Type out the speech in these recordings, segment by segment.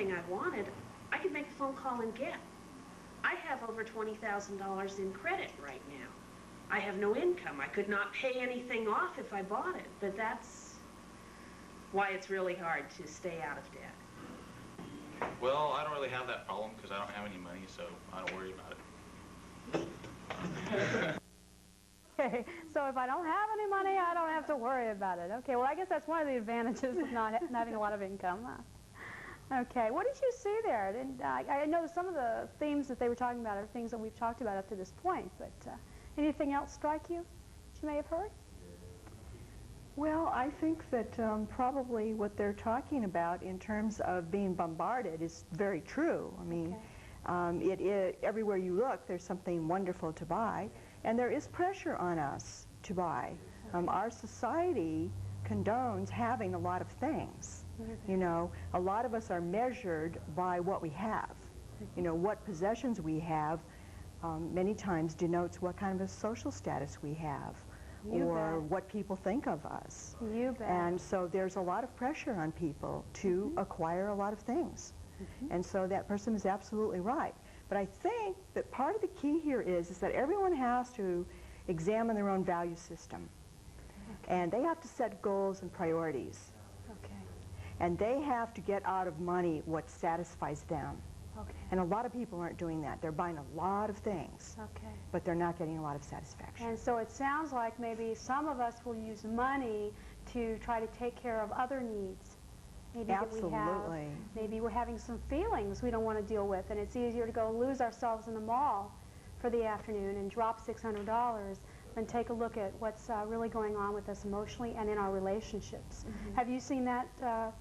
anything I wanted, I could make a phone call and get. I have over $20,000 in credit right now. I have no income. I could not pay anything off if I bought it, but that's why it's really hard to stay out of debt. Well, I don't really have that problem because I don't have any money, so I don't worry about it. Okay, so if I don't have any money, I don't have to worry about it. Okay, well, I guess that's one of the advantages of not having a lot of income. Okay, what did you see there? I know some of the themes that they were talking about are things that we've talked about up to this point, but anything else strike you that you may have heard? Well, I think that probably what they're talking about in terms of being bombarded is very true. I mean, everywhere you look, there's something wonderful to buy, and there is pressure on us to buy. Our society condones having a lot of things. You know, a lot of us are measured by what we have. You know, what possessions we have many times denotes what kind of a social status we have, or what people think of us. You bet. And so there's a lot of pressure on people to acquire a lot of things. And so that person is absolutely right. But I think that part of the key here is that everyone has to examine their own value system. And they have to set goals and priorities. And they have to get out of money what satisfies them. And a lot of people aren't doing that. They're buying a lot of things, but they're not getting a lot of satisfaction. And so it sounds like maybe some of us will use money to try to take care of other needs. Maybe Absolutely. That we have. Maybe we're having some feelings we don't want to deal with, and it's easier to go lose ourselves in the mall for the afternoon and drop $600 than take a look at what's really going on with us emotionally and in our relationships. Have you seen that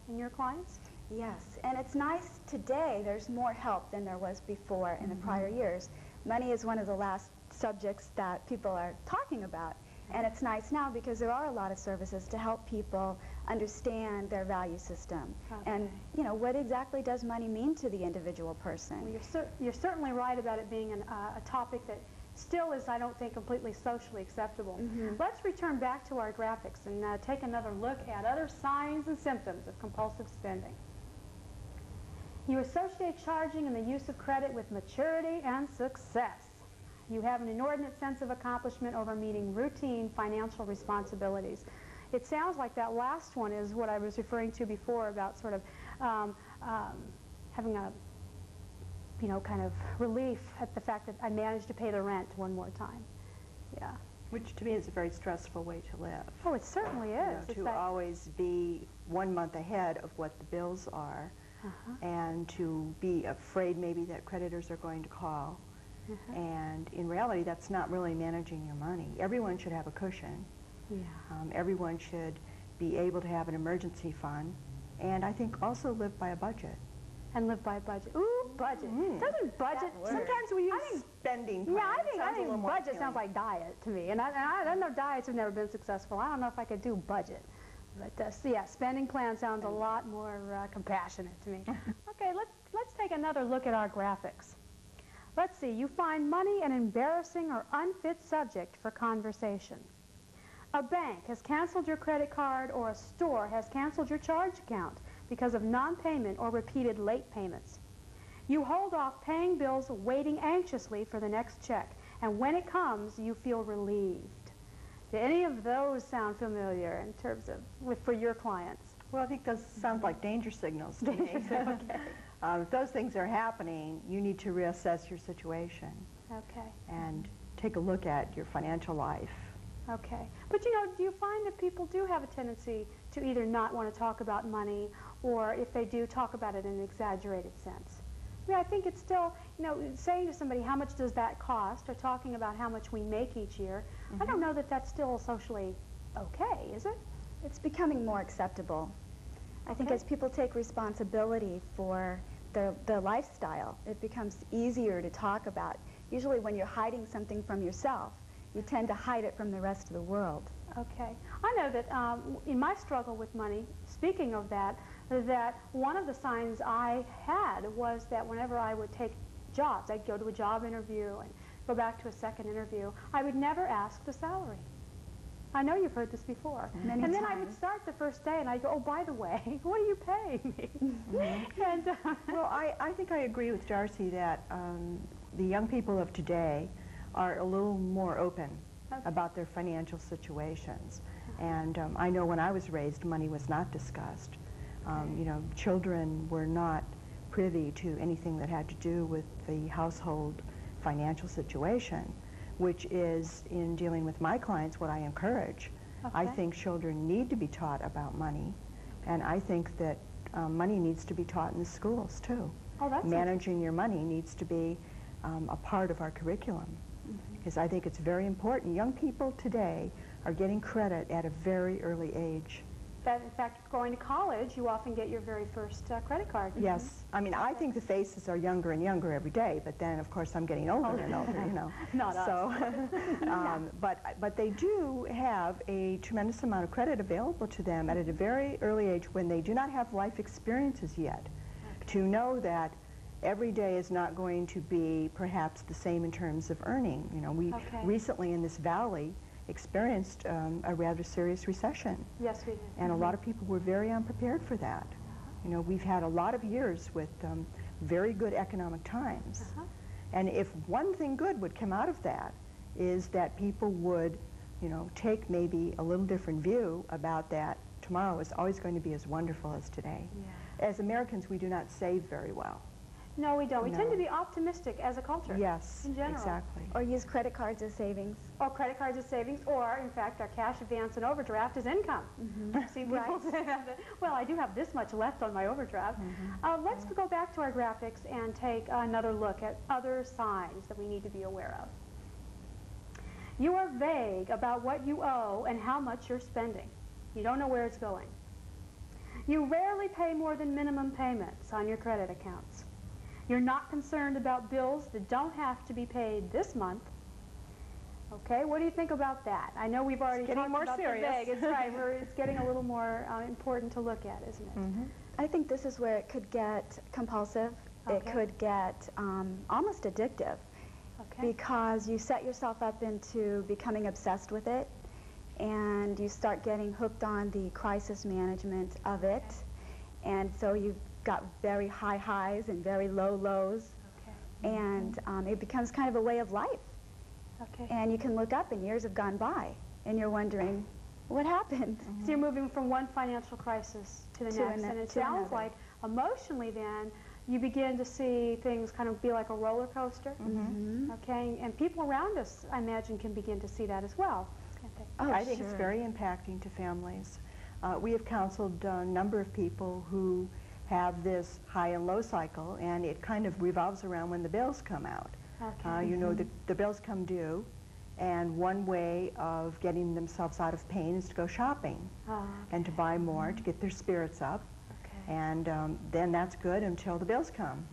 in your clients? Yes, and it's nice today, there's more help than there was before in the prior years. Money is one of the last subjects that people are talking about, and it's nice now because there are a lot of services to help people understand their value system. And, you know, what exactly does money mean to the individual person? Well, you're certainly right about it being a topic that still is, I don't think, completely socially acceptable. Let's return back to our graphics and take another look at other signs and symptoms of compulsive spending. You associate charging and the use of credit with maturity and success. You have an inordinate sense of accomplishment over meeting routine financial responsibilities. It sounds like that last one is what I was referring to before about sort of having a, you know, kind of relief at the fact that I managed to pay the rent one more time. Yeah. Which to me is a very stressful way to live. Oh, it certainly is. You know, to always be 1 month ahead of what the bills are, and to be afraid maybe that creditors are going to call. And in reality, that's not really managing your money. Everyone should have a cushion. Everyone should be able to have an emergency fund, and I think also live by a budget. And live by a budget. Ooh, budget. Doesn't budget... Sometimes we use spending plan. Yeah, I think budget sounds like diet to me. And I know diets have never been successful. I don't know if I could do budget. But yeah, spending plan sounds a lot more compassionate to me. Okay, let's take another look at our graphics. Let's see, you find money an embarrassing or unfit subject for conversation. A bank has canceled your credit card, or a store has canceled your charge account because of non-payment or repeated late payments. You hold off paying bills, waiting anxiously for the next check, and when it comes, you feel relieved. Do any of those sound familiar in terms of, for your clients? Well, I think those sound like danger signals to me. If those things are happening, you need to reassess your situation. And take a look at your financial life. But you know, do you find that people do have a tendency to either not want to talk about money, or if they do, talk about it in an exaggerated sense? I mean, I think it's still, you know, saying to somebody, how much does that cost, or talking about how much we make each year, I don't know that that's still socially okay, is it? It's becoming more acceptable. I think as people take responsibility for their lifestyle, it becomes easier to talk about. Usually when you're hiding something from yourself, you tend to hide it from the rest of the world. I know that in my struggle with money, speaking of that one of the signs I had was that whenever I would take jobs, I'd go to a job interview and go back to a second interview, I would never ask the salary. I know you've heard this before. Many and then I would times. start the first day and I'd go, oh, by the way, what are you paying me? And, Well, I think I agree with Darcy that the young people of today are a little more open about their financial situations. And I know when I was raised, money was not discussed. You know, children were not privy to anything that had to do with the household financial situation, which is, in dealing with my clients, what I encourage. I think children need to be taught about money, and I think that money needs to be taught in the schools, too. oh, that's Managing your money needs to be a part of our curriculum, because I think it's very important. Young people today are getting credit at a very early age. that, in fact, going to college, you often get your very first credit card. Yes. I mean, I think the faces are younger and younger every day, but then, of course, I'm getting older and older, you know. Not us. So, but they do have a tremendous amount of credit available to them at a very early age when they do not have life experiences yet, to know that every day is not going to be perhaps the same in terms of earning. You know, we recently in this valley experienced a rather serious recession. Yes, we did. And a lot of people were very unprepared for that. You know, we've had a lot of years with very good economic times. And if one thing good would come out of that is that people would, you know, take maybe a little different view about that tomorrow is always going to be as wonderful as today. As Americans, we do not save very well. No, we don't. We tend No. to be optimistic as a culture. Yes, in general. exactly. Or use credit cards as savings. Or credit cards as savings, or, in fact, our cash advance and overdraft is income. See, people say that, well, I do have this much left on my overdraft. Let's go back to our graphics and take another look at other signs that we need to be aware of. You are vague about what you owe and how much you're spending. You don't know where it's going. You rarely pay more than minimum payments on your credit accounts. You're not concerned about bills that don't have to be paid this month. Okay, what do you think about that? I know we've already talked more about serious. the vague. It's right. It's getting a little more important to look at, isn't it? I think this is where it could get compulsive. It could get almost addictive. Because you set yourself up into becoming obsessed with it, and you start getting hooked on the crisis management of it, and so you've got very high highs and very low lows, and it becomes kind of a way of life. And you can look up and years have gone by, and you're wondering, what happened? So you're moving from one financial crisis to the next, and it sounds like emotionally then, you begin to see things kind of be like a roller coaster, and people around us, I imagine, can begin to see that as well. I think it's very impacting to families. We have counseled a number of people who have this high and low cycle, and it kind of revolves around when the bills come out. You know, the bills come due, and one way of getting themselves out of pain is to go shopping and to buy more to get their spirits up. And then that's good until the bills come.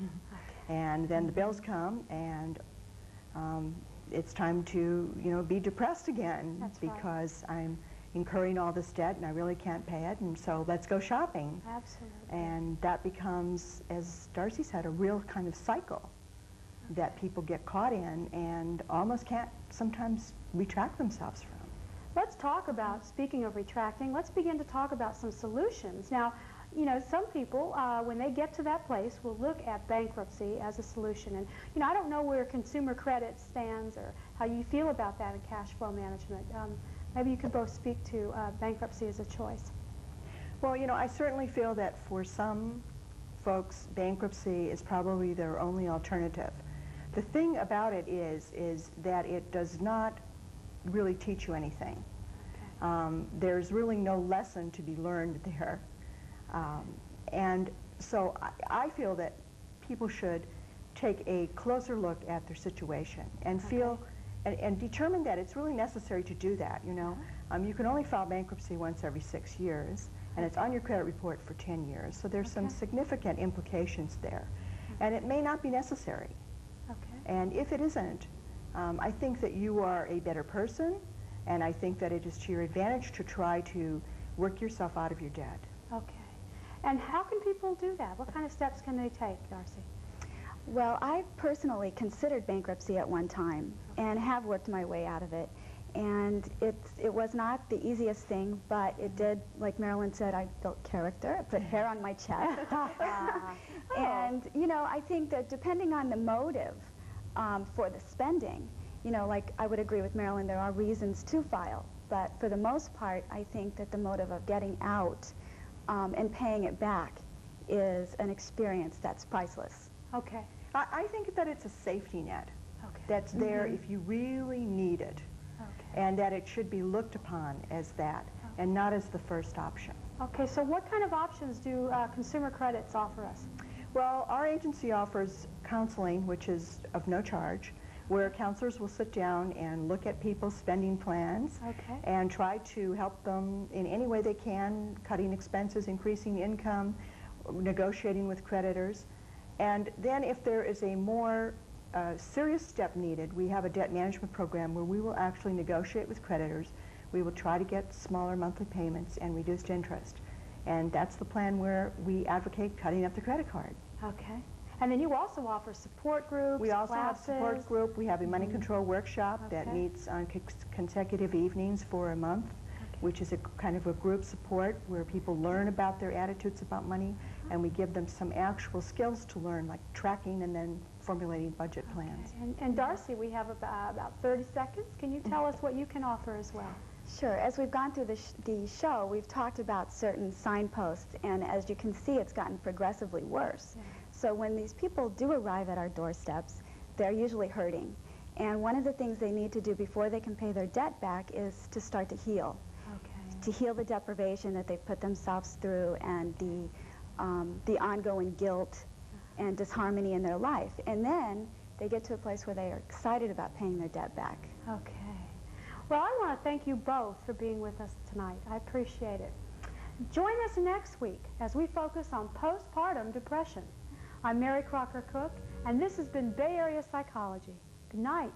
And then the bills come, and it's time to, you know, be depressed again because I'm incurring all this debt and I really can't pay it, and so let's go shopping. And that becomes, as Darcy said, a real kind of cycle that people get caught in and almost can't sometimes retract themselves from. Let's talk about, speaking of retracting, let's begin to talk about some solutions. Now, you know, some people, when they get to that place, will look at bankruptcy as a solution. And, you know, I don't know where consumer credit stands or how you feel about that in cash flow management. Maybe you could both speak to bankruptcy as a choice. Well, you know, I certainly feel that for some folks, bankruptcy is probably their only alternative. The thing about it is that it does not really teach you anything. There's really no lesson to be learned there. And so I feel that people should take a closer look at their situation and feel and determine that it's really necessary to do that, you know. You can only file bankruptcy once every 6 years, and it's on your credit report for 10 years. So there's some significant implications there. And it may not be necessary. And if it isn't, I think that you are a better person, and I think that it is to your advantage to try to work yourself out of your debt. And how can people do that? What kind of steps can they take, Darcy? Well, I personally considered bankruptcy at one time and have worked my way out of it. and it was not the easiest thing, but it did, like Marlynn said, I built character. I put hair on my chest. And, you know, I think that depending on the motive for the spending, you know, like I would agree with Marlynn, there are reasons to file. But for the most part, I think that the motive of getting out and paying it back is an experience that's priceless. Okay. I think that it's a safety net Okay. that's there if you really need it, Okay. and that it should be looked upon as that and not as the first option. Okay, so what kind of options do consumer credits offer us? Well, our agency offers counseling, which is of no charge, where counselors will sit down and look at people's spending plans Okay. and try to help them in any way they can, cutting expenses, increasing income, negotiating with creditors. And then if there is a more serious step needed, we have a debt management program where we will actually negotiate with creditors. We will try to get smaller monthly payments and reduced interest. And that's the plan where we advocate cutting up the credit card. Okay. And then you also offer support groups, We also have classes. support group. We have a money control workshop that Okay. meets on consecutive evenings for a month, which is a kind of a group support where people learn about their attitudes about money, and we give them some actual skills to learn, like tracking and then formulating budget plans. Okay. And Darcy, we have about 30 seconds. Can you tell us what you can offer as well? Sure. As we've gone through the show, we've talked about certain signposts, and as you can see, it's gotten progressively worse. Yeah. So when these people do arrive at our doorsteps, they're usually hurting. And one of the things they need to do before they can pay their debt back is to start to heal. Okay. To heal the deprivation that they've put themselves through and the ongoing guilt and disharmony in their life. And then they get to a place where they are excited about paying their debt back. Okay. Well, I want to thank you both for being with us tonight. I appreciate it. Join us next week as we focus on postpartum depression. I'm Mary Crocker Cook, and this has been Bay Area Psychology. Good night.